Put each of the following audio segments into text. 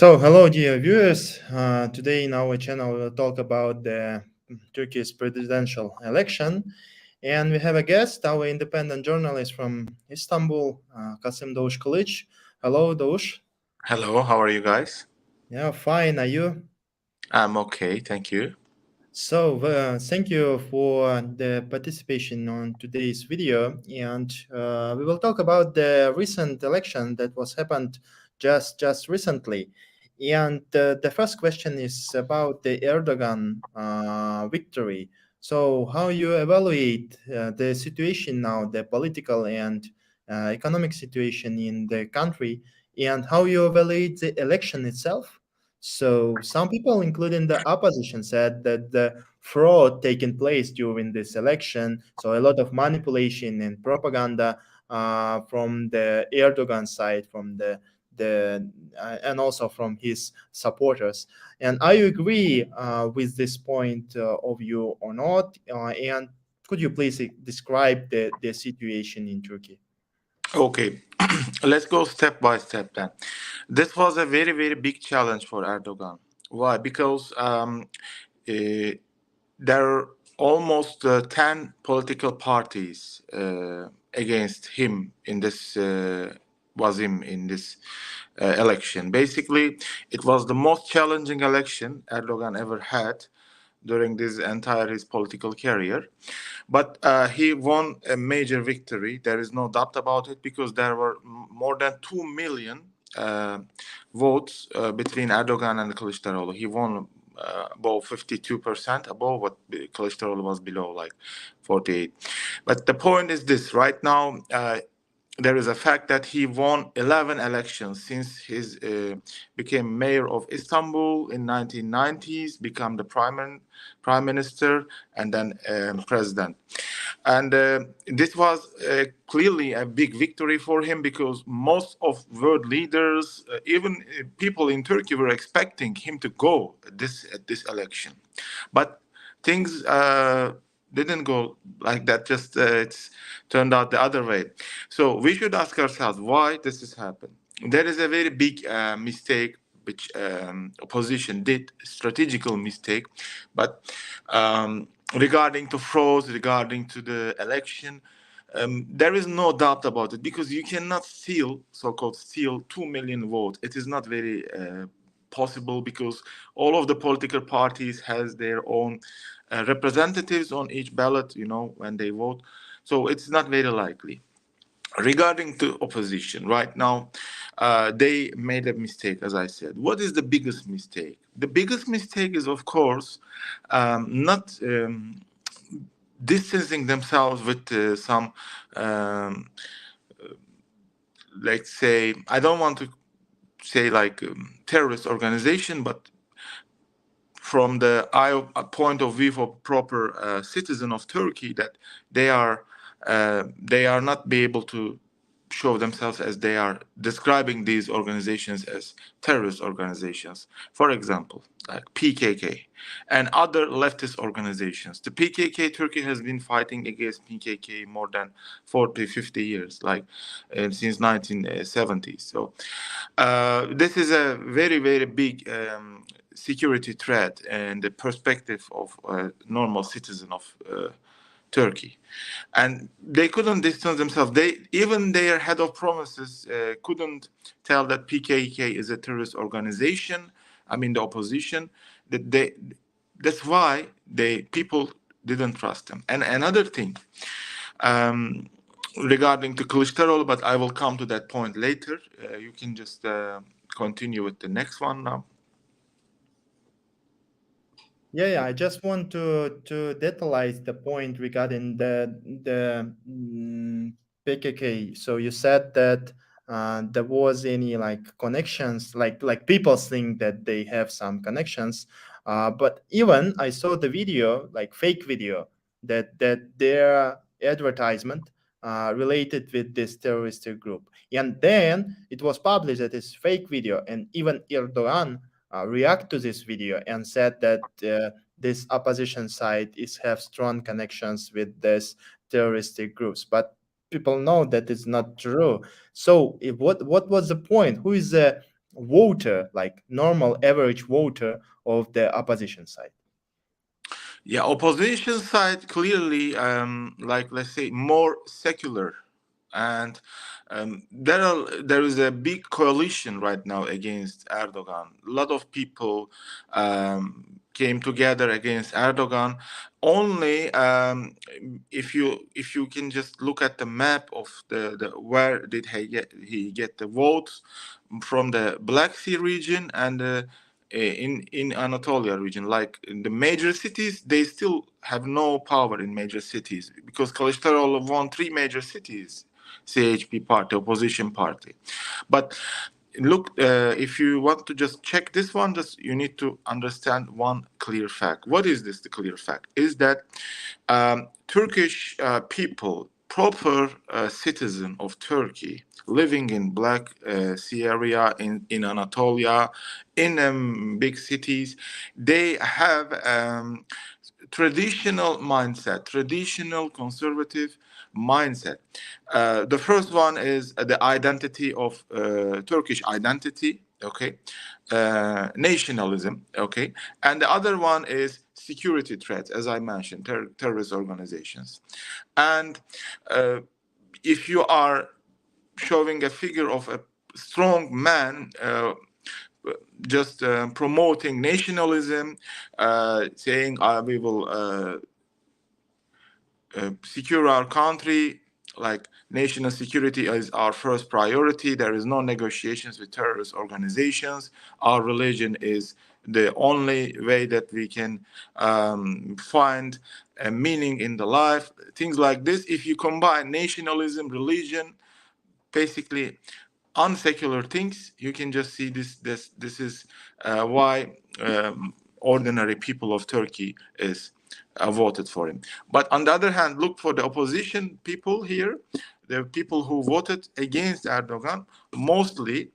Hello, dear viewers. Today in our channel, we'll talk about the Turkish presidential election. And we have a guest, our independent journalist from Istanbul, Kasim Dogus Kilic. Hello, Dogus. Hello, how are you guys? Yeah, fine. Are you? I'm okay, thank you. Thank you for the participation on today's video, and we will talk about the recent election that was happened just recently. And the first question is about the Erdogan victory. So, how you evaluate the situation now, the political and economic situation in the country, and how you evaluate the election itself? So some people, including the opposition, said that the fraud taking place during this election, so a lot of manipulation and propaganda from the Erdogan side, from the and also from his supporters. And I agree with this point of view or not? And could you please describe the situation in Turkey? Okay, let's go step by step then. This was a very, very big challenge for Erdogan. Why? Because there are almost 10 political parties against him in this was him in this election. Basically, it was the most challenging election Erdogan ever had during this entire his political career. But he won a major victory. There is no doubt about it because there were more than 2 million uh, votes between Erdogan and Kılıçdaroğlu. He won above 52%, above what Kılıçdaroğlu was below, like 48. But the point is this: right now, there is a fact that he won 11 elections since his became mayor of Istanbul in 1990s, become the prime minister, and then president. And this was clearly a big victory for him because most of world leaders, even people in Turkey, were expecting him to go at this election, but things didn't go like that. Just it's turned out the other way. So we should ask ourselves why this has happened. There is a very big mistake which opposition did, strategical mistake, but regarding to frauds, regarding to the election, there is no doubt about it because you cannot steal, so-called steal 2 million votes. It is not very possible because all of the political parties has their own representatives on each ballot, when they vote. So it's not very likely. Regarding to opposition, right now, they made a mistake, as I said. What is the biggest mistake? The biggest mistake is, of course, not distancing themselves with some, let's say, I don't want to say like terrorist organization, but from the point of view of proper citizen of Turkey, that they are not be able to show themselves as they are describing these organizations as terrorist organizations. For example, like PKK and other leftist organizations. The PKK, Turkey has been fighting against PKK more than 40, 50 years, like since 1970s. So this is a very, very big security threat and the perspective of a normal citizen of Turkey, and they couldn't distance themselves. They even their head of provinces couldn't tell that PKK is a terrorist organization. I mean, the opposition. That's why people didn't trust them. And another thing, um, regarding to Kılıçdaroğlu, but I will come to that point later. You can just continue with the next one now. Yeah. I just want to detailize the point regarding the PKK. So you said that there was any like connections, like people think that they have some connections, but even I saw the video, like fake video, that their advertisement related with this terrorist group, and then it was published that it's fake video, and even Erdogan react to this video and said that this opposition side is have strong connections with this terroristic groups. But people know that it's not true. So, what was the point? Who is the voter, like normal average voter of the opposition side? Yeah, opposition side clearly, like let's say, more secular, and there is a big coalition right now against Erdogan. A lot of people came together against Erdogan. Only if you can just look at the map of the where did he get the votes from the Black Sea region and in Anatolia region, like in the major cities, they still have no power in major cities because Kılıçdaroğlu won 3 major cities, CHP party, opposition party. But look, if you want to just check this one, just you need to understand one clear fact. What is this? The clear fact is that Turkish people, proper citizen of Turkey, living in Black Sea area in Anatolia, in big cities, they have traditional mindset, traditional conservative mindset. The first one is the identity of Turkish identity, okay, nationalism, okay, and the other one is security threats, as I mentioned, terrorist organizations. And if you are showing a figure of a strong man, just promoting nationalism, saying we will secure our country, like national security is our first priority. There is no negotiations with terrorist organizations. Our religion is the only way that we can find a meaning in the life. Things like this. If you combine nationalism, religion, basically unsecular things, you can just see this is why ordinary people of Turkey is voted for him. But on the other hand, look for the opposition people here, the people who voted against Erdogan, mostly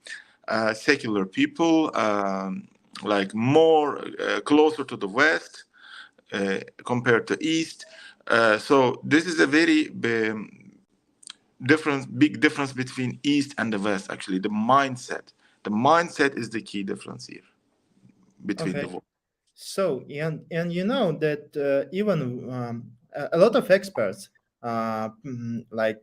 secular people, like more closer to the west compared to east. So this is a very big difference between East and the West. Actually, the mindset is the key difference here between the Okay. world. So, and you know that even a lot of experts like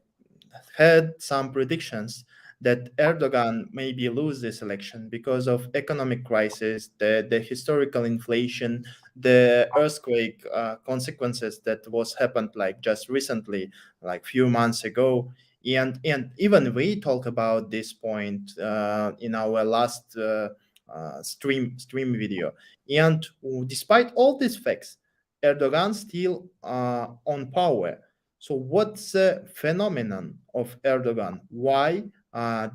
had some predictions that Erdogan maybe lose this election because of economic crisis, the historical inflation, the earthquake consequences that was happened like just recently, like few months ago. And even we talk about this point in our last stream video. And despite all these facts, Erdogan still on power. So what's the phenomenon of Erdogan? Why,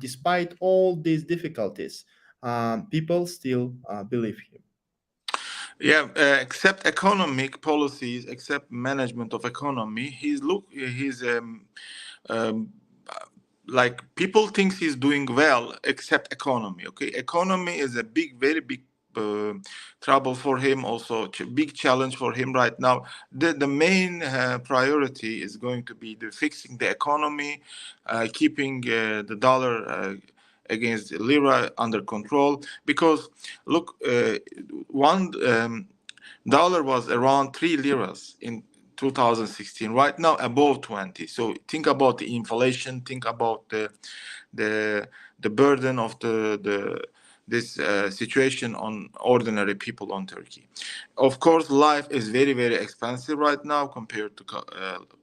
despite all these difficulties, people still believe him? Yeah, except economic policies, except management of economy, he's um, like people thinks he's doing well, except economy. Okay, economy is a very big uh, trouble for him. Also, big challenge for him right now. The main priority is going to be the fixing the economy, keeping the dollar. Against lira under control, because look, $1 was around 3 liras in 2016. Right now, above 20. So think about the inflation. Think about the burden of the this situation on ordinary people on Turkey. Of course, life is very expensive right now compared to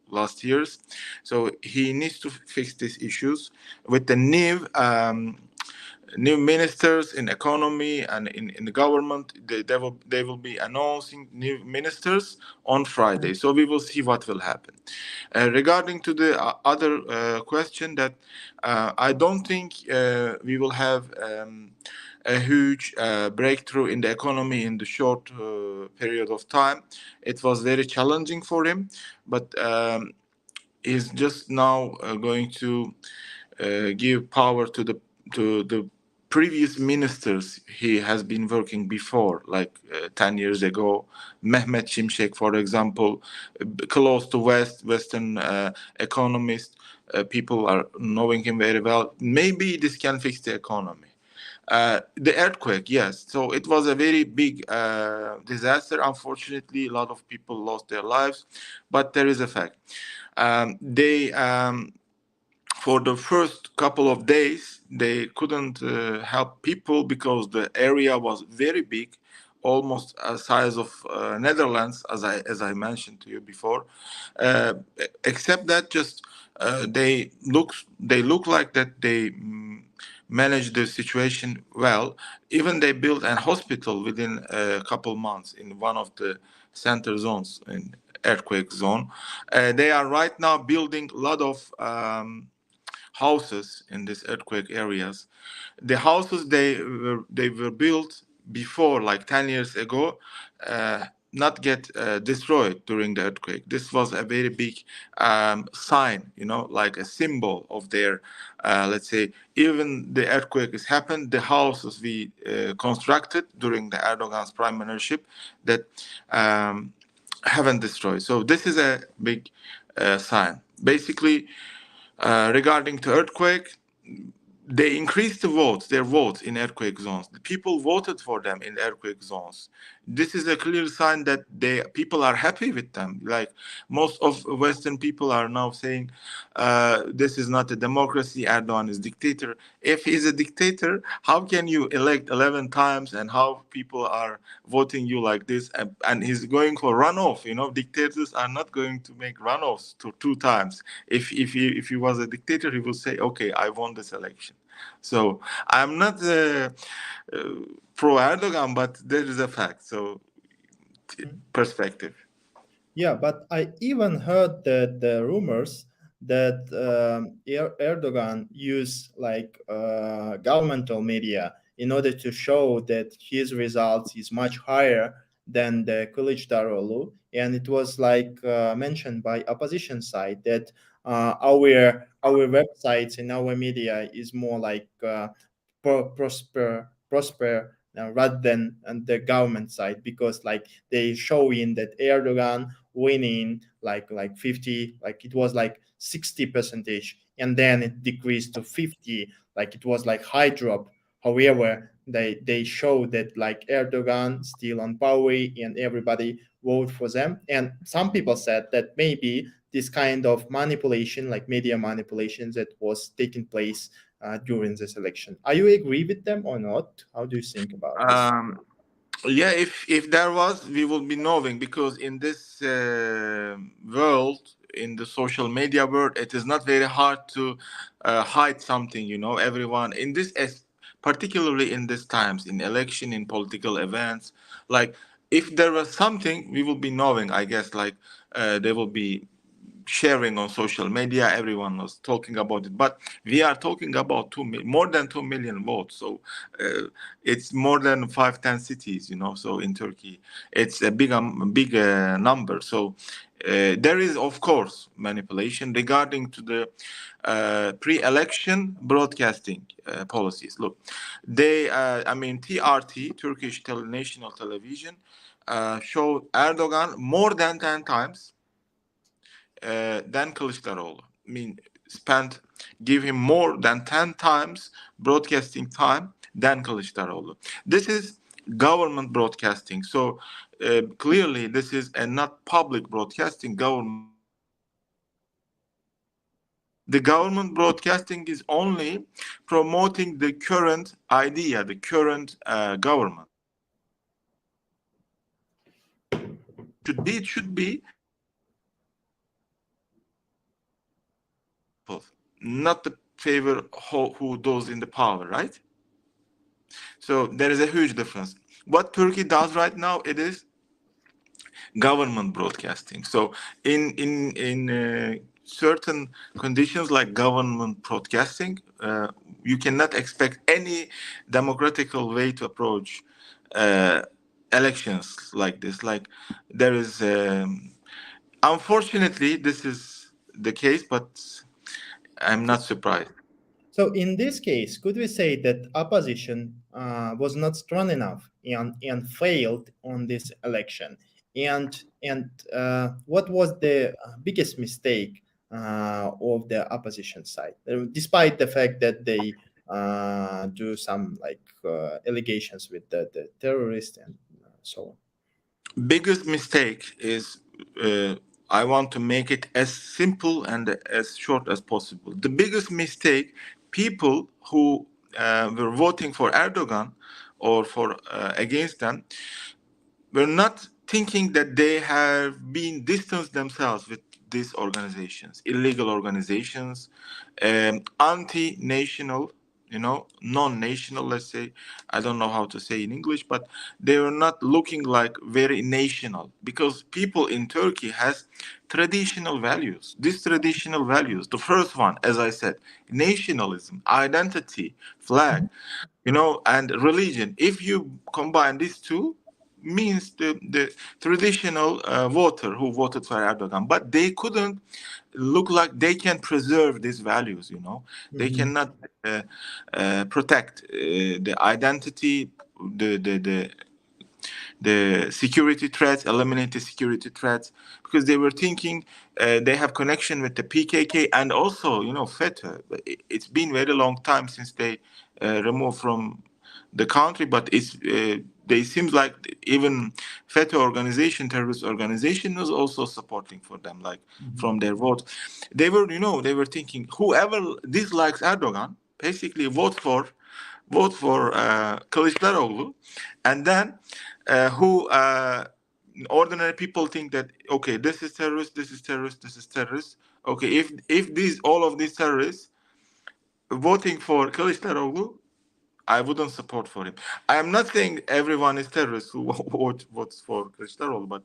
last year's. So he needs to fix these issues with the new ministers in economy and in the government. They will be announcing new ministers on Friday, so we will see what will happen. Regarding to the other question, that I don't think we will have a huge breakthrough in the economy in the short period of time. It was very challenging for him, but he's just now going to give power to the previous ministers he has been working before, like 10 years ago. Mehmet Şimşek, for example, close to Western economist. People are knowing him very well. Maybe this can fix the economy. The earthquake, yes. So it was a very big disaster. Unfortunately, a lot of people lost their lives, but there is a fact. They For the first couple of days, they couldn't help people because the area was very big, almost a size of Netherlands, as I mentioned to you before. Uh, Except that, just they look like that they managed the situation well. Even they built a hospital within a couple months in one of the center zones in earthquake zone. They are right now building a lot of houses in these earthquake areas. The houses they were built before, like 10 years ago, not get destroyed during the earthquake. This was a very big sign, like a symbol of their, let's say, even the earthquake has happened, the houses we constructed during the Erdogan's prime ministership that haven't destroyed. So this is a big sign. Basically, regarding to earthquake, they increased their votes in earthquake zones. The people voted for them in earthquake zones. This is a clear sign that people are happy with them. Like most of Western people are now saying, this is not a democracy. Erdogan is dictator. If he's a dictator, how can you elect 11 times and how people are voting you like this? And he's going for runoff. Dictators are not going to make runoffs to 2 times. If he was a dictator, he would say, okay, I won this election. So I'm not pro Erdogan, but there is a fact. So perspective. Yeah, but I even heard that the rumors that Erdogan used like governmental media in order to show that his results is much higher than the Kılıçdaroğlu, and it was like mentioned by opposition side that our websites and our media is more like prosper rather than on the government side, because like they showing that Erdogan winning like 50, like it was like 60 percentage, and then it decreased to 50, like it was like high drop. However, they show that like Erdogan still on power and everybody vote for them. And some people said that maybe this kind of manipulation, like media manipulation, that was taking place during this election. Are you agree with them or not? How do you think about this? Um, yeah, if there was, we will be knowing, because in this world, in the social media world, it is not very hard to hide something. Everyone in this, particularly in these times, in election, in political events, like if there was something, we will be knowing. I guess like they will be sharing on social media. Everyone was talking about it, but we are talking about more than 2 million votes. So it's more than 5-10 cities. So in Turkey, it's a big number. So there is, of course, manipulation regarding to the pre-election broadcasting policies. Look, TRT, Turkish National Television, showed Erdogan more than 10 times than Kılıçdaroğlu. Give him more than 10 times broadcasting time than Kılıçdaroğlu. This is government broadcasting. So clearly this is a not public broadcasting, government. The government broadcasting is only promoting the current idea, the current government. It should be not the favor who those in the power, right? So there is a huge difference. What Turkey does right now, it is government broadcasting. So in certain conditions like government broadcasting, you cannot expect any democratical way to approach elections like this. Like there is, unfortunately, this is the case, but I'm not surprised. So in this case, could we say that opposition was not strong enough and failed on this election? And what was the biggest mistake of the opposition side, despite the fact that they do some like allegations with the terrorist and so on. Biggest mistake is I want to make it as simple and as short as possible. The biggest mistake, people who were voting for Erdogan or for against them were not thinking that they have been distanced themselves with these organizations, illegal organizations, anti-national, non-national, let's say. I don't know how to say in English, but they were not looking like very national, because people in Turkey has traditional values. These traditional values, the first one, as I said, nationalism, identity, flag, and religion. If you combine these two, means the traditional voter who voted for Erdogan, but they couldn't look like they can preserve these values. They Mhm. cannot protect the identity, the the security threats, eliminate the security threats, because they were thinking they have connection with the PKK and also, FETÖ. But it's been very long time since they removed from the country, but they seems like even FETÖ organization, terrorist organization, was also supporting for them, like Mhm. from their vote. They were thinking whoever dislikes Erdogan, basically vote for Kılıçdaroğlu, and then who ordinary people think that, okay, this is terrorist, this is terrorist, this is terrorist. Okay, if these all of these terrorists voting for Kılıçdaroğlu, I wouldn't support for him. I am not saying everyone is terrorist who votes for Kılıçdaroğlu, but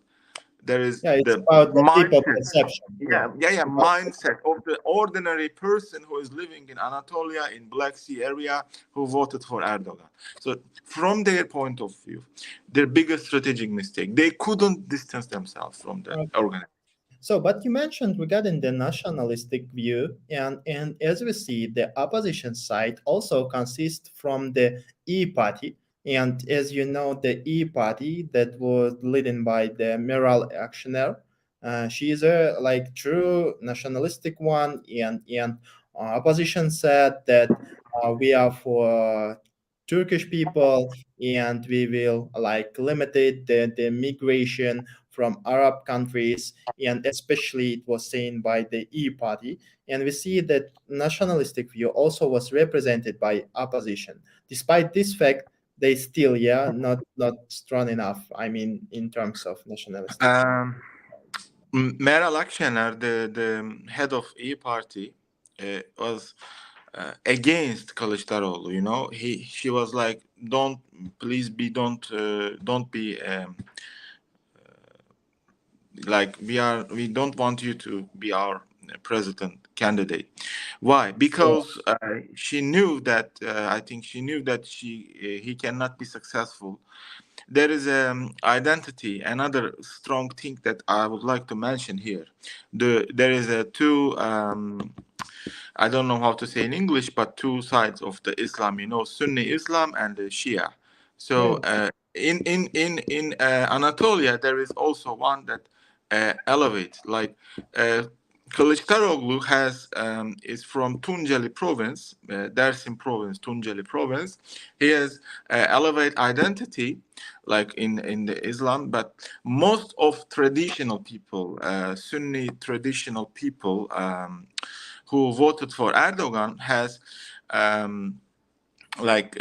there is Yeah, it's the about the people mindset. perception. Yeah, Yeah, about mindset of the ordinary person who is living in Anatolia, in Black Sea area, who voted for Erdogan. So from their point of view, their biggest strategic mistake, they couldn't distance themselves from the okay. organization. So, but you mentioned regarding the nationalistic view, and as we see, the opposition side also consists from the E party, and as you know, the E party that was led by the Meral Akşener, she is a like true nationalistic one, and opposition said that we are for Turkish people, and we will like limited the migration from Arab countries, and especially it was seen by the E party. And we see that nationalistic view also was represented by opposition. Despite this fact, they still, yeah, not strong enough. I mean, in terms of nationalistic. Um, Meral Akşener, the head of E Party, was against Kılıçdaroğlu. She was like, don't, please be, don't be like, we don't want you to be our president candidate. Why? Yeah. Because she knew that I think she knew that he cannot be successful. There is identity, another strong thing that I would like to mention here. There is a two I don't know how to say in English, but two sides of the Islam, Sunni Islam and the Shia. So Yeah. in Anatolia, there is also one that elevates, like Kılıçdaroğlu is from Tunceli province, Dersim province, Tunceli province. He has elevate identity, like in the Islam, but most of traditional people, Sunni traditional people, who voted for Erdogan has like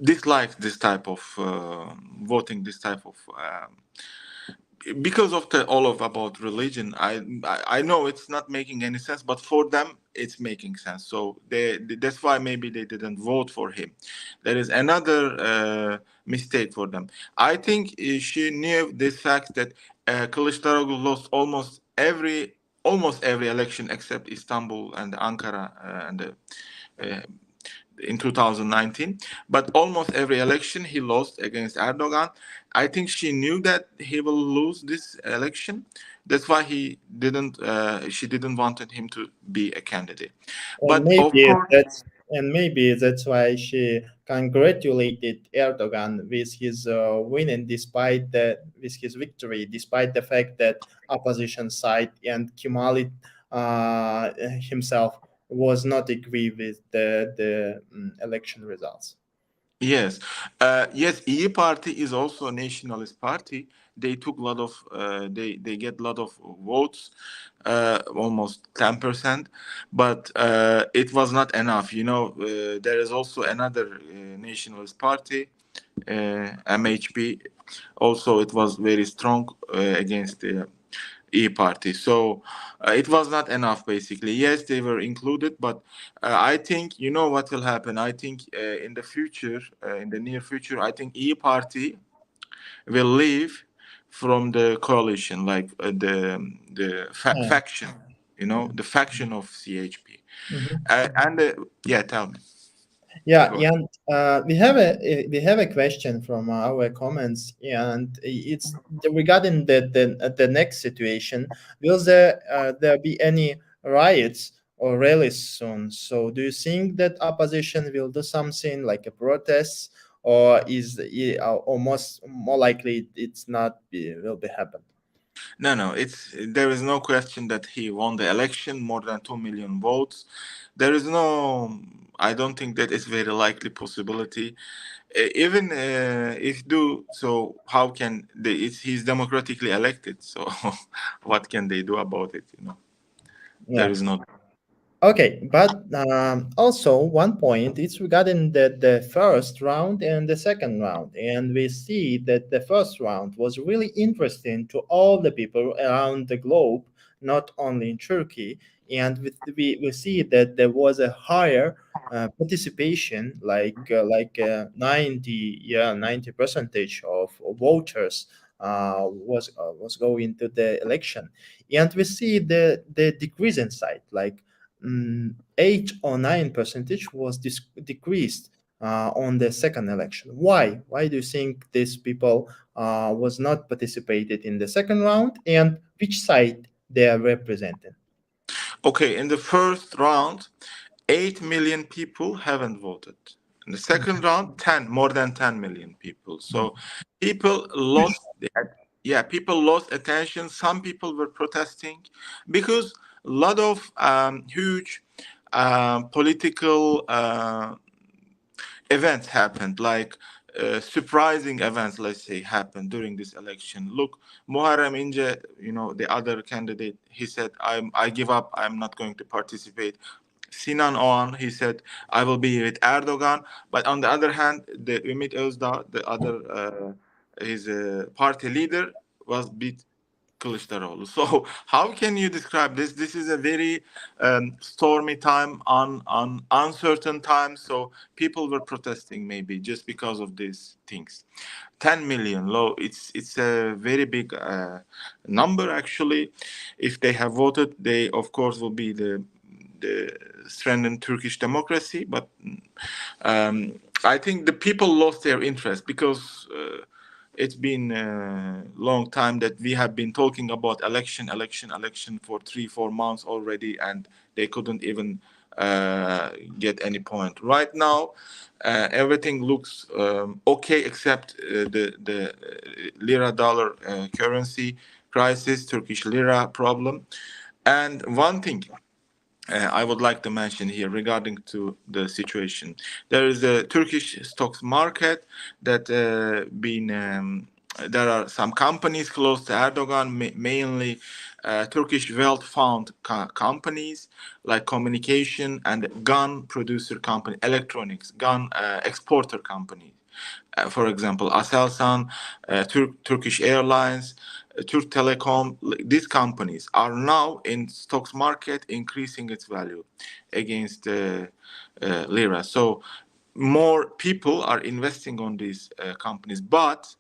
disliked this type of voting, this type of because of the all of about religion. I know it's not making any sense, but for them it's making sense. So that's why maybe they didn't vote for him. There is another mistake for them. I think she knew this fact that Kılıçdaroğlu lost almost every election except Istanbul and Ankara and uh, in 2019, but almost every election he lost against Erdogan. I think she knew that he will lose this election. That's why she didn't wanted him to be a candidate. And But of course, maybe that's why she congratulated Erdogan with his winning, despite with his victory, despite the fact that opposition side and Kemali himself was not agree with the election results. Yes, yes. İyi Party is also a nationalist party. They took a lot of they get a lot of votes, almost 10%, but it was not enough. You know, there is also another nationalist party, MHP. Also, it was very strong against the E Party. So it was not enough, basically. Yes, they were included, but I think you know what will happen. I think in the future, in the near future, I think E Party will leave from the coalition, like Yeah. faction. You know, the faction of CHP. Mhm. And yeah, tell me. Yeah, Go ahead. and we have a question from our comments, and it's regarding the next situation. Will there be any riots or rallies soon? So, do you think that opposition will do something like a protest, or or most more likely it's not will be happen? No, no, it's there is no question that he won the election, more than 2 million votes. There is no, I don't think that it's very likely possibility. Even if do so, how can they? He's democratically elected, so what can they do about it? You know, there Yeah. is no. Okay, but also one point is regarding the first round and the second round, and we see that the first round was really interesting to all the people around the globe, not only in Turkey, and we see that there was a higher participation, like 90 percentage of voters was going to the election, and we see the decreasing side like 8 or 9 percentage was decreased on the second election. Why? Why do you think these people was not participated in the second round, and which side they are representing? Okay, in the first round, 8 million people haven't voted. In the second round, more than 10 million people. So people lost, yeah, people lost attention. Some people were protesting because a lot of huge political events happened, like surprising events, let's say, happened during this election. Look, Muharrem Ince, you know, the other candidate, he said, I give up, I'm not going to participate. Sinan Ogan, he said, I will be with Erdogan. But on the other hand, the Ümit Özdağ, the other, his party leader, was beat Kılıçdaroğlu. So how can you describe this? This is a very stormy time, on uncertain time. So people were protesting maybe just because of these things. 10 million low. It's a very big number actually. If they have voted, they of course will be the strengthened Turkish democracy. But I think the people lost their interest because. It's been a long time that we have been talking about election for 3 4 months already, and they couldn't even get any point. Right now, everything looks okay except the lira dollar currency crisis, Turkish lira problem, and one thing I would like to mention here regarding to the situation. There is a Turkish stocks market that been. There are some companies close to Erdogan, mainly Turkish wealth fund companies like communication and gun producer company, electronics, gun exporter companies. For example, Aselsan, Turkish Airlines, Türk Telecom, these companies are now in stocks market increasing its value against lira. So more people are investing on these companies, but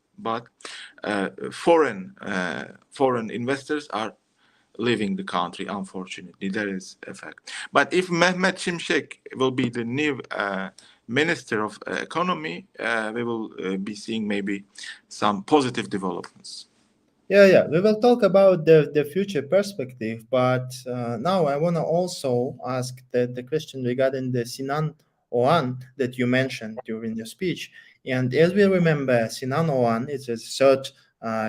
foreign investors are leaving the country. Unfortunately, there is a fact. But if Mehmet Şimşek will be the new Minister of Economy, we will be seeing maybe some positive developments. Yeah, yeah. We will talk about the future perspective, but now I want to also ask the question regarding the Sinan Ogan that you mentioned during your speech. And as we remember, Sinan Ogan is a third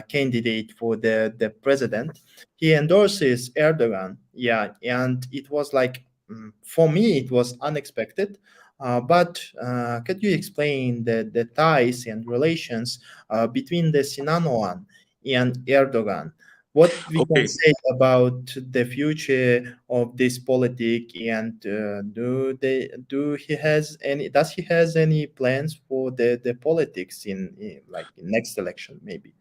candidate for the president. He endorses Erdogan. Yeah, and it was like for me, it was unexpected. But could you explain the ties and relations between the Sinan Ogan and Erdogan? What we can Okay. say about the future of this politic, and does he has any plans for the politics in like next election maybe?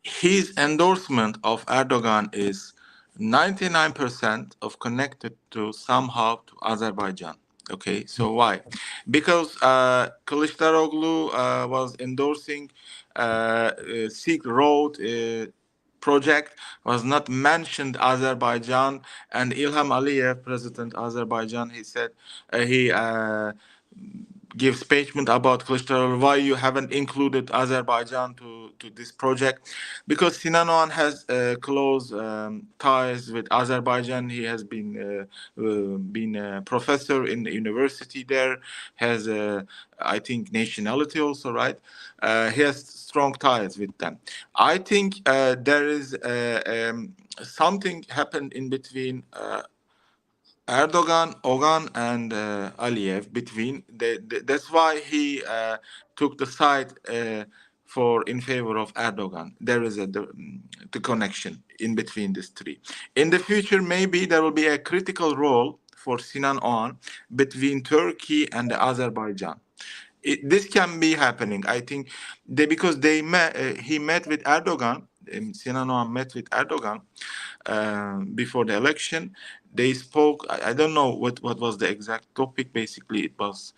His endorsement of Erdogan is 99% of connected to somehow to Azerbaijan. Okay, so why? Because Kılıçdaroğlu was endorsing Silk Road project, was not mentioned Azerbaijan, and Ilham Aliyev, President Azerbaijan, he said he give statement about Kılıçdaroğlu, why you haven't included Azerbaijan to this project, because Sinan Oğan has close ties with Azerbaijan. He has been a professor in the university there, has I think nationality also, right? He has strong ties with them. I think there is something happened in between Erdogan, Ogan, and Aliyev between. That's why he took the side for in favor of Erdogan. There is the connection in between these three. In the future, maybe there will be a critical role for Sinan Oğan between Turkey and Azerbaijan. This can be happening. I think because he met with Erdogan. Sinan Oğan met with Erdogan before the election. They spoke. I don't know what was the exact topic. Basically, it was.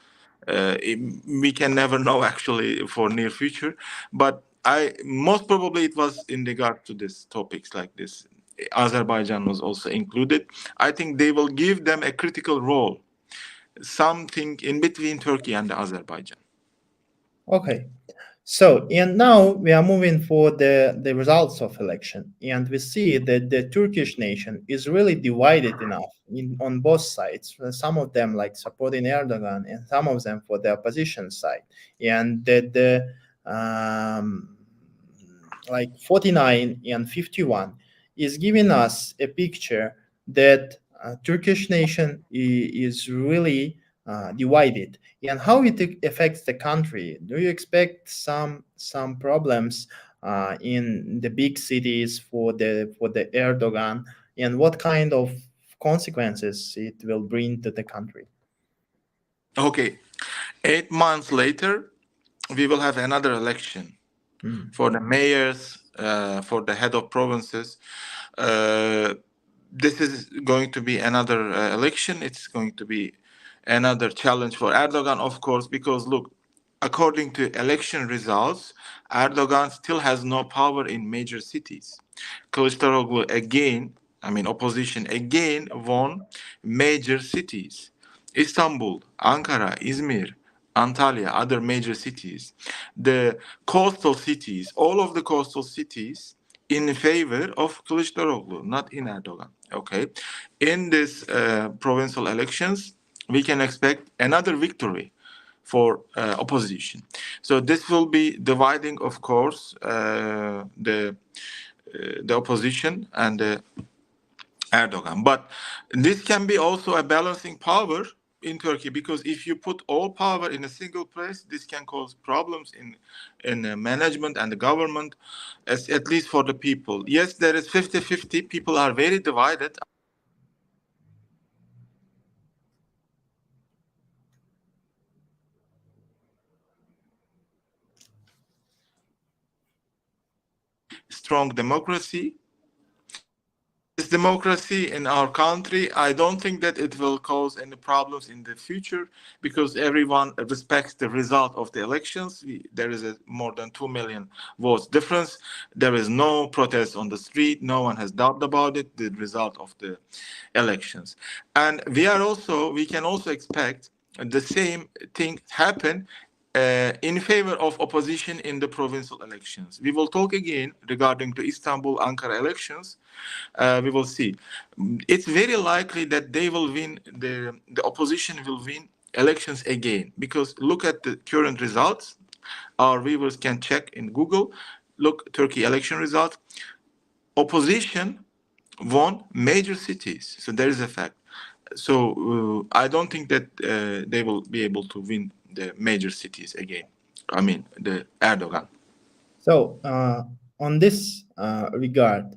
We can never know actually for near future, but I most probably it was in regard to this topics like this. Azerbaijan was also included. I think they will give them a critical role, something in between Turkey and Azerbaijan. Okay. So, and now we are moving for the results of election, and we see that the Turkish nation is really divided enough on both sides. Some of them like supporting Erdogan, and some of them for the opposition side, and that like 49 and 51 is giving us a picture that Turkish nation is really divided, and how it affects the country. Do you expect some problems in the big cities for the Erdogan, and what kind of consequences it will bring to the country? Okay, 8 months later, we will have another election for the mayors, for the head of provinces. This is going to be another election. It's going to be another challenge for Erdogan, of course, because look, according to election results, Erdogan still has no power in major cities. Kılıçdaroğlu again, opposition again won major cities. Istanbul, Ankara, Izmir, Antalya, other major cities. The coastal cities, all of the coastal cities in favor of Kılıçdaroğlu, not in Erdogan. Okay. In this provincial elections, we can expect another victory for opposition. So this will be dividing, of course, the opposition and Erdogan. But this can be also a balancing power in Turkey, because if you put all power in a single place, this can cause problems in management and the government, at least for the people. Yes, there is 50-50. People are very divided. Strong democracy. This democracy in our country, I don't think that it will cause any problems in the future, because everyone respects the result of the elections. There is more than 2 million votes difference. There is no protest on the street. No one has doubt about it, the result of the elections. And we can also expect the same thing happen in favor of opposition in the provincial elections. We will talk again regarding the Istanbul, Ankara elections. We will see. It's very likely that they will win, the opposition will win elections again, because look at the current results. Our viewers can check in Google. Look, Turkey election results. Opposition won major cities. So there is a fact. So I don't think that they will be able to win the major cities again. I mean, the Erdogan. So, on this regard,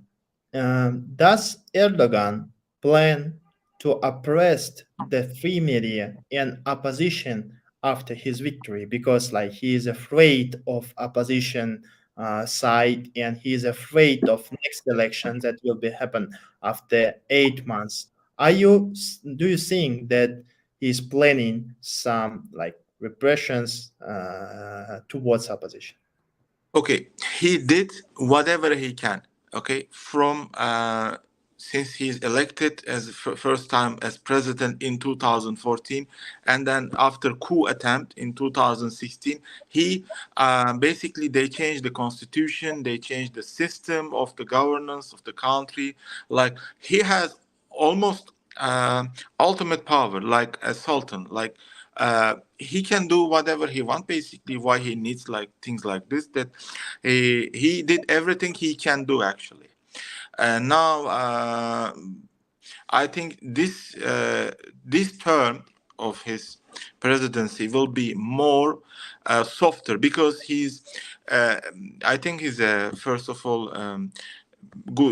does Erdogan plan to oppress the free media and opposition after his victory? Because, like, he is afraid of opposition side, and he is afraid of next election that will be happen after 8 months. Do you think that he's planning some like repressions towards opposition? Okay, he did whatever he can. Okay, from since he's elected as first time as president in 2014, and then after coup attempt in 2016, he basically they changed the constitution, they changed the system of the governance of the country. Like he has almost ultimate power, like a sultan, like he can do whatever he wants. Basically why he needs like things like this, that he did everything he can do actually. And now I think this term of his presidency will be more softer, because he's uh, I think he's first of all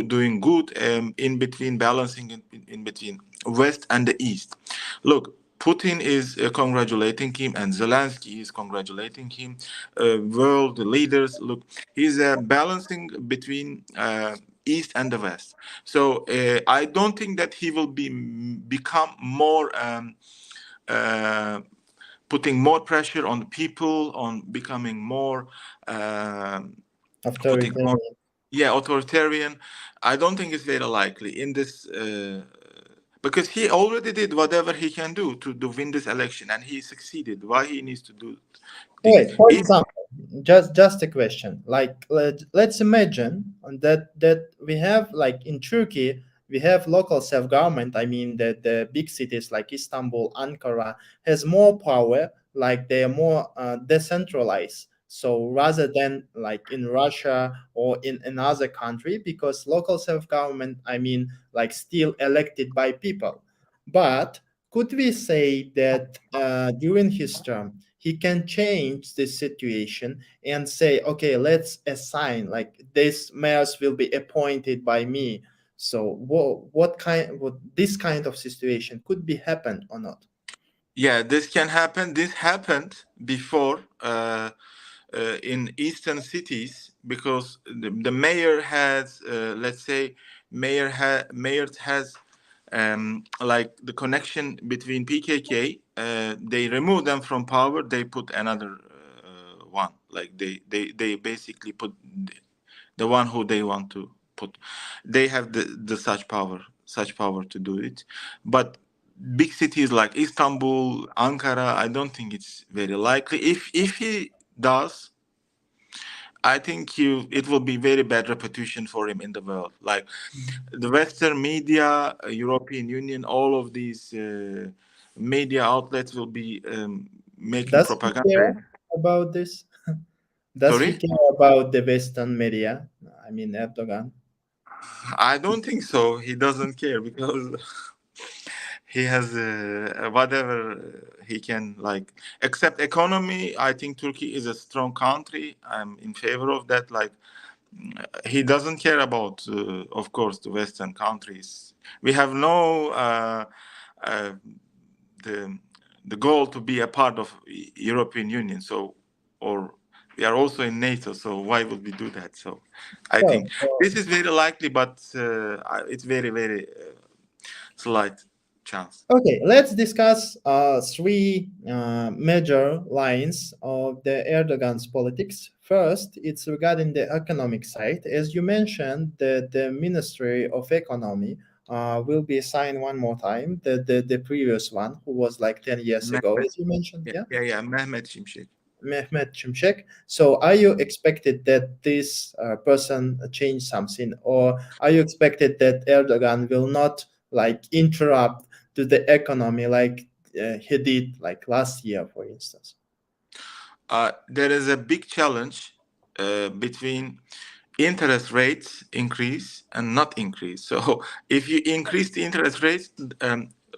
doing good in between, balancing in between West and the East. Look, Putin is congratulating him, and Zelensky is congratulating him. World leaders, look, he's balancing between East and the West. So I don't think that he will become more uh, putting more pressure on the people, on becoming more putting more, Authoritarian. yeah, authoritarian. I don't think it's very likely in this because he already did whatever he can do to win this election, and he succeeded. Why he needs to do this? Wait, for If example, just a question. Like let's imagine that we have like in Turkey we have local self government. I mean that the big cities like Istanbul, Ankara has more power. Like they are more decentralized. So rather than like in Russia or in another country, because local self government, I mean, like still elected by people. But could we say that during his term he can change this situation and say, okay, let's assign like this mayors will be appointed by me? So what this kind of situation could be happen or not? yeah, this can happen. This happened before in eastern cities, because the mayor has, let's say, mayor has like the connection between PKK. They remove them from power. They put another one. Like they basically put the one who they want to put. They have the such power to do it. But big cities like Istanbul, Ankara, I don't think it's very likely. If he does, I think it will be very bad reputation for him in the world. Like the Western media, European Union, all of these media outlets will be making Does he care propaganda. about this? Does he Sorry, care about the Western media? I mean, Erdogan. I don't think so. He doesn't care because he has whatever he can, like, except economy. I think Turkey is a strong country. I'm in favor of that. Like he doesn't care about, of course, the Western countries. We have no uh, the the goal to be a part of European Union. So, or we are also in NATO. So why would we do that? So, I think So, this is very likely, but it's very slight chance. okay, let's discuss three major lines of the Erdogan's politics. First, it's regarding the economic side. As you mentioned, the Ministry of Economy will be assigned one more time, the previous one, who was like 10 years ago, Mehmet, as you mentioned, yeah, yeah? Mehmet Şimşek. Mehmet Şimşek. So, are you expected that this person change something, or are you expected that Erdogan will not like interrupt to the economy like he did like last year, for instance? There is a big challenge between interest rates increase and not increase. So if you increase the interest rates,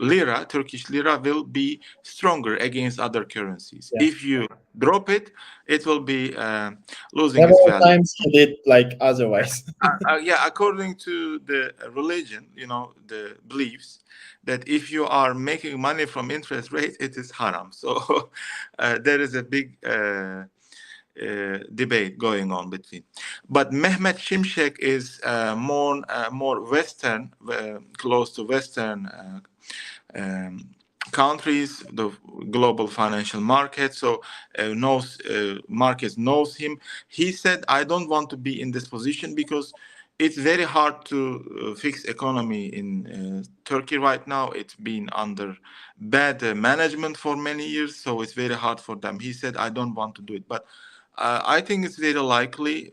lira, Turkish lira, will be stronger against other currencies. Yeah. If you drop it, it will be losing its Several value. times he did like otherwise. Yeah, according to the religion, the beliefs that if you are making money from interest rates, it is haram. So there is a big debate going on between. But Mehmet Şimşek is more Western, close to Western countries, the global financial market. So markets knows him. He said, "I don't want to be in this position because it's very hard to fix economy in Turkey right now. It's been under bad management for many years, so it's very hard for them." He said, "I don't want to do it." But I think it's very likely,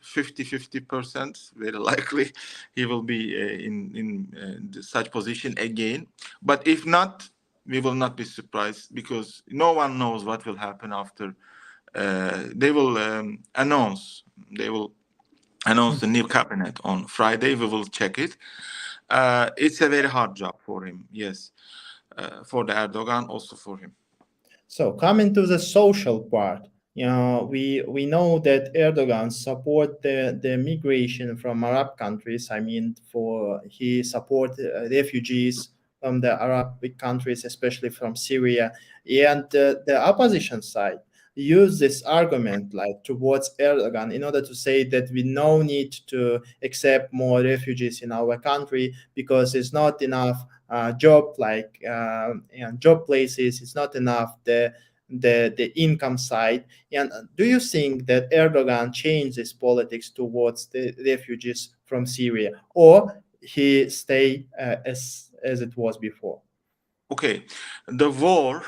50-50%, very likely he will be in such position again. But if not, we will not be surprised because no one knows what will happen after. They will announce. They will announce the new cabinet on Friday. We will check it. It's a very hard job for him. Yes, for the Erdogan, also for him. So coming to the social part, we know that Erdogan support the migration from Arab countries. I mean, for he support refugees from the Arab countries, especially from Syria, and the opposition side use this argument like towards Erdogan in order to say that we no need to accept more refugees in our country because it's not enough job job places. It's not enough the income side. And do you think that Erdogan changed his politics towards the refugees from Syria, or he stay as it was before? Okay, the war,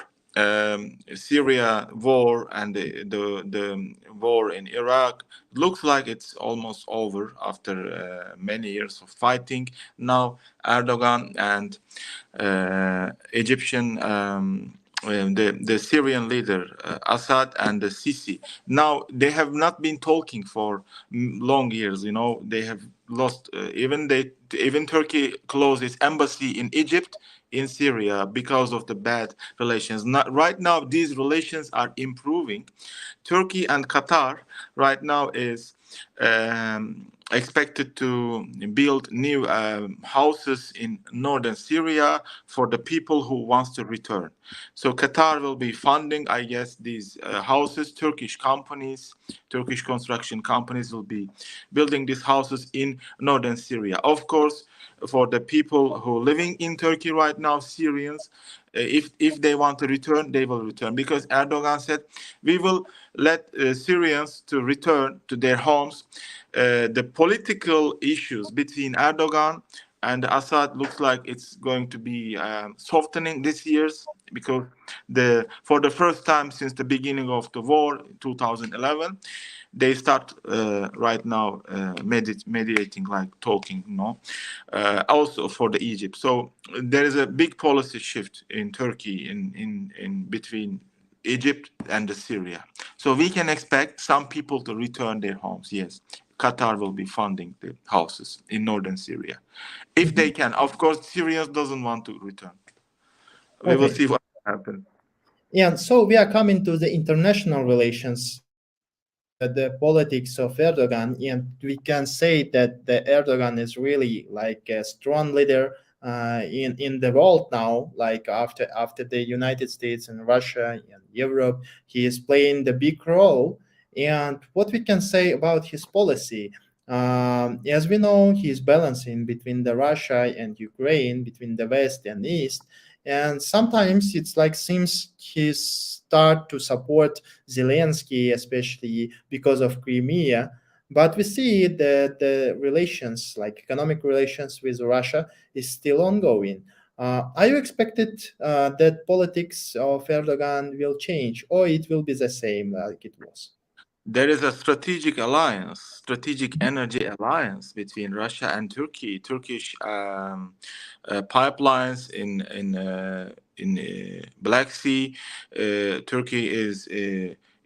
Syria war, and the war in Iraq looks like it's almost over after many years of fighting. Now Erdogan and Egyptian. The Syrian leader Assad and the Sisi. Now they have not been talking for long years. They have lost. Even Turkey closed its embassy in Egypt, in Syria, because of the bad relations. Right now, these relations are improving. Turkey and Qatar right now is expected to build new houses in northern Syria for the people who wants to return. So Qatar will be funding, I guess, these houses. Turkish companies, Turkish construction companies will be building these houses in northern Syria. Of course, for the people who are living in Turkey right now, Syrians, if they want to return, they will return, because Erdogan said we will let Syrians to return to their homes. The political issues between Erdogan and Assad looks like it's going to be softening this year, because for the first time since the beginning of the war in 2011, they start right now mediating, like talking, also for the Egypt. So there is a big policy shift in Turkey in between Egypt and the Syria. So we can expect some people to return their homes. Yes, Qatar will be funding the houses in northern Syria, if they can. Of course, Syrians doesn't want to return. We will Okay. see what happens. Yeah, so we are coming to the international relations and the politics of Erdogan, and we can say that the Erdogan is really like a strong leader in the world now. Like after the United States and Russia and Europe, he is playing the big role. And what we can say about his policy, as we know, he is balancing between the Russia and Ukraine, between the West and East, and sometimes it's like seems he start to support Zelensky, especially because of Crimea. But we see that the relations, like economic relations with Russia, is still ongoing. Are you expected that politics of Erdogan will change, or it will be the same like it was? There is a strategic alliance, strategic energy alliance between Russia and Turkey. Turkish pipelines in Black Sea. Turkey is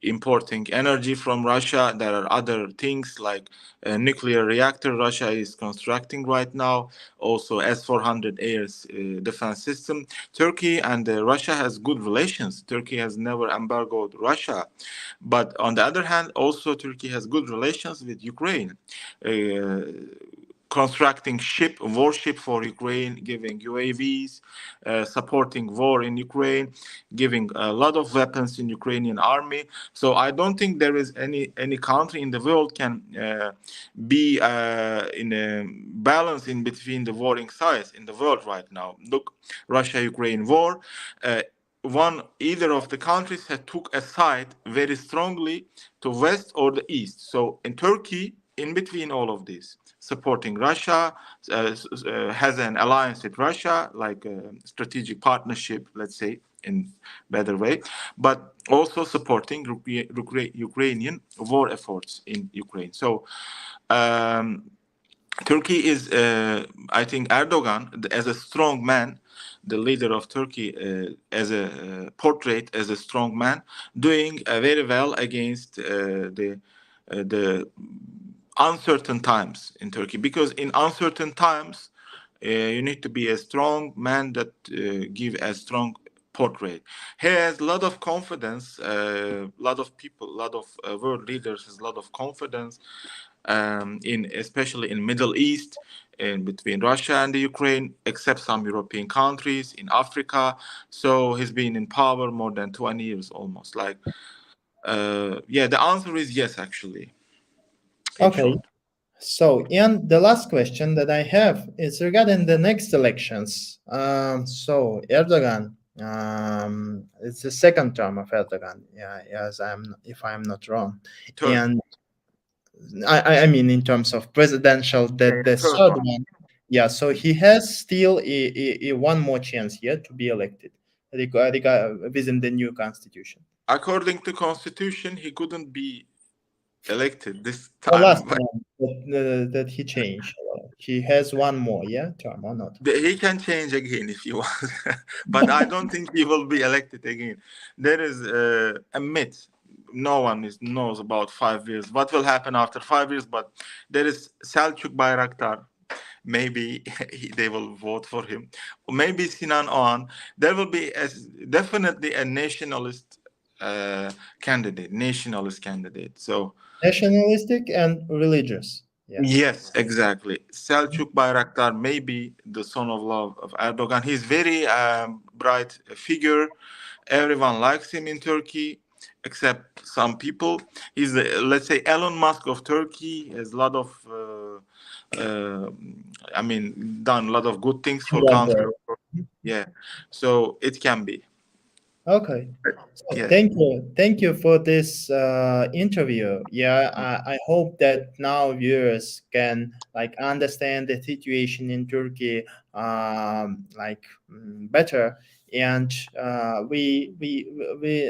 importing energy from Russia. There are other things like a nuclear reactor Russia is constructing right now, also S-400 air defense system. Turkey and Russia has good relations. Turkey has never embargoed Russia. But on the other hand, also Turkey has good relations with Ukraine. Constructing warship for Ukraine, giving UAVs, supporting war in Ukraine, giving a lot of weapons in Ukrainian army. So I don't think there is any country in the world can be in a balance in between the warring sides in the world right now. Look, Russia-Ukraine war. Either of the countries had took a side very strongly to west or the east. So in Turkey, in between all of this, supporting Russia, has an alliance with Russia, like a strategic partnership, let's say, in better way, but also supporting Ukrainian war efforts in Ukraine. So Turkey is, I think, Erdogan, as a strong man, the leader of Turkey, as a portrait as a strong man, doing very well against the uncertain times in Turkey, because in uncertain times you need to be a strong man that give a strong portrait. He has a lot of confidence. A lot of people, a lot of world leaders has a lot of confidence in especially in Middle East and between Russia and the Ukraine, except some European countries in Africa. So he's been in power more than 20 years almost. Like, yeah, the answer is yes, actually. In Okay. short. So, and the last question that I have is regarding the next elections. So Erdogan, it's the second term of Erdogan. Yeah, yes, if I'm not wrong. Third. And I mean, in terms of presidential, Yeah, the third third one. one. Yeah, so he has still a one more chance yet to be elected within the new constitution. According to constitution, he couldn't be elected this The last time. one that he changed. He has one more, yeah, term or not? He can change again if he wants, but I don't think he will be elected again. There is a myth. No one knows about 5 years. What will happen after 5 years? But there is Selçuk Bayraktar. Maybe they will vote for him. Or maybe Sinan Ogan. There will be definitely a nationalist candidate. So Nationalistic and religious. Yeah. yes, exactly. Selçuk Bayraktar may be the son of love of Erdogan. He's very bright figure. Everyone likes him in Turkey, except some people. He's the, let's say, Elon Musk of Turkey. He has a lot of, I mean, done a lot of good things for country. Yeah, so it can be. Okay. So Yeah. thank you for this interview. Yeah, I hope that now viewers can like understand the situation in Turkey better, and we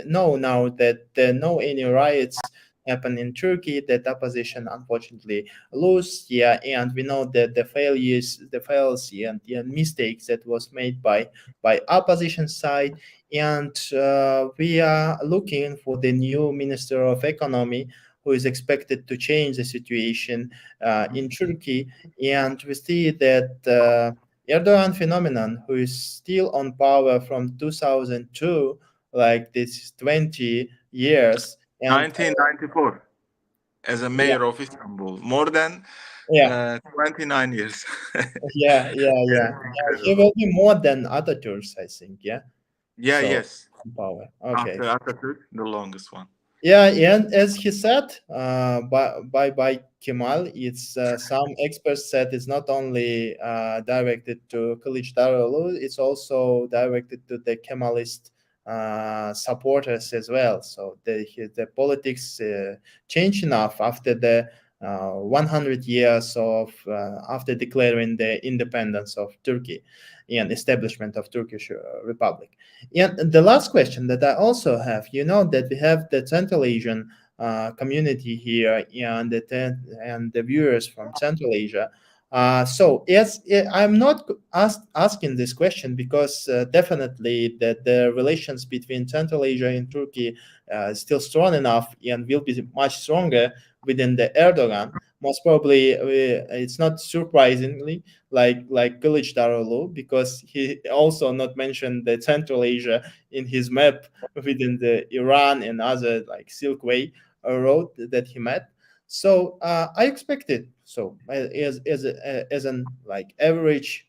know now that there no any riots happen in Turkey, that opposition unfortunately lose. Yeah, and we know that the failures and mistakes that was made by opposition side, and we are looking for the new Minister of Economy who is expected to change the situation in Turkey. And we see that Erdogan phenomenon, who is still on power from 2002, like this 20 years, and 1994 as a yeah, mayor of Istanbul, more than yeah, 29 years. yeah. He will be more than other tours, I think. Yeah, Yeah, so yes. power. Okay. After Atatürk, the longest one. Yeah, and as he said, by Kemal, it's some experts said it's not only directed to Kılıçdaroğlu, it's also directed to the Kemalist supporters as well. So the politics changed enough after the 100 years of after declaring the independence of Turkey and establishment of Turkish Republic. And the last question that I also have, you know, that we have the Central Asian community here and the viewers from Central Asia. So yes, I'm not asking this question because definitely that the relations between Central Asia and Turkey still strong enough and will be much stronger within the Erdogan. Most probably, it's not surprisingly like Kılıç Darulu, because he also not mentioned the Central Asia in his map within the Iran and other like Silk Way road that he met. So I expected, so as an like average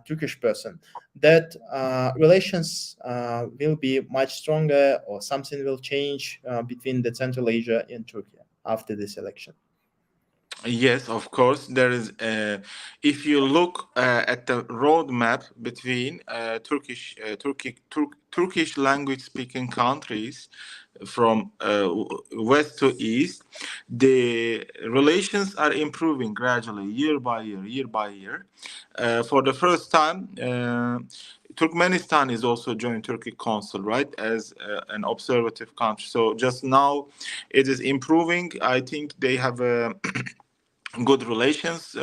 Turkish person, that relations will be much stronger, or something will change between the Central Asia and Turkey after this election. Yes, of course. There is. If you look at the roadmap between Turkish language speaking countries from west to east, the relations are improving gradually, year by year, year by year. For the first time, Turkmenistan is also joined Turkey Council, right, as an observative country. So just now, it is improving. I think they have a good relations,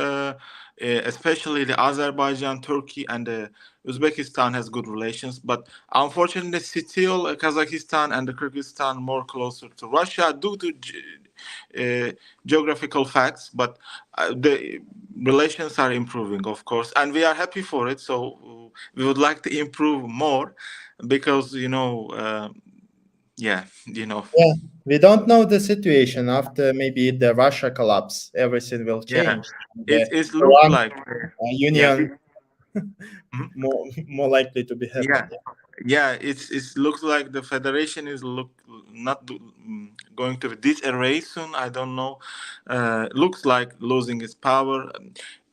especially the Azerbaijan, Turkey, and Uzbekistan has good relations. But unfortunately, still Kazakhstan and the Kyrgyzstan more closer to Russia due to geographical facts. But the relations are improving, of course, and we are happy for it. So we would like to improve more because yeah, Yeah, we don't know the situation after maybe the Russia collapse. Everything will yeah. change. The It looks Iran like yeah. Union more likely to be Yeah, happen. Yeah. yeah. It looks like the federation is not going to disarray soon. I don't know. Looks like losing its power.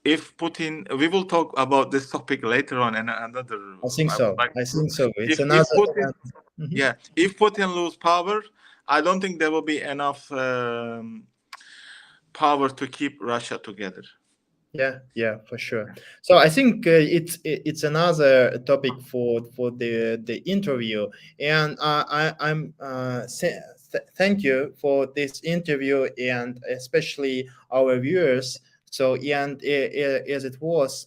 If Putin, we will talk about this topic later on in another. I think I would so. like I think so. It's if another. Putin, Mhm. yeah, if Putin lose power, I don't think there will be enough power to keep Russia together. Yeah, for sure. So I think it's another topic for the interview, and I'm thank you for this interview, and especially our viewers. So and as it was,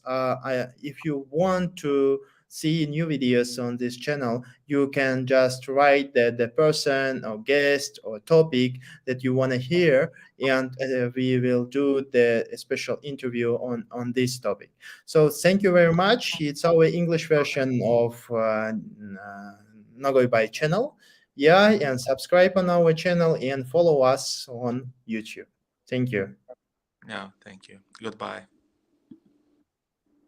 if you want to see new videos on this channel, you can just write the person or guest or topic that you want to hear, and we will do the special interview on this topic. So thank you very much. It's our English version of Nagoy by channel. Yeah, and subscribe on our channel and follow us on YouTube. Thank you. Yeah, thank you. Goodbye.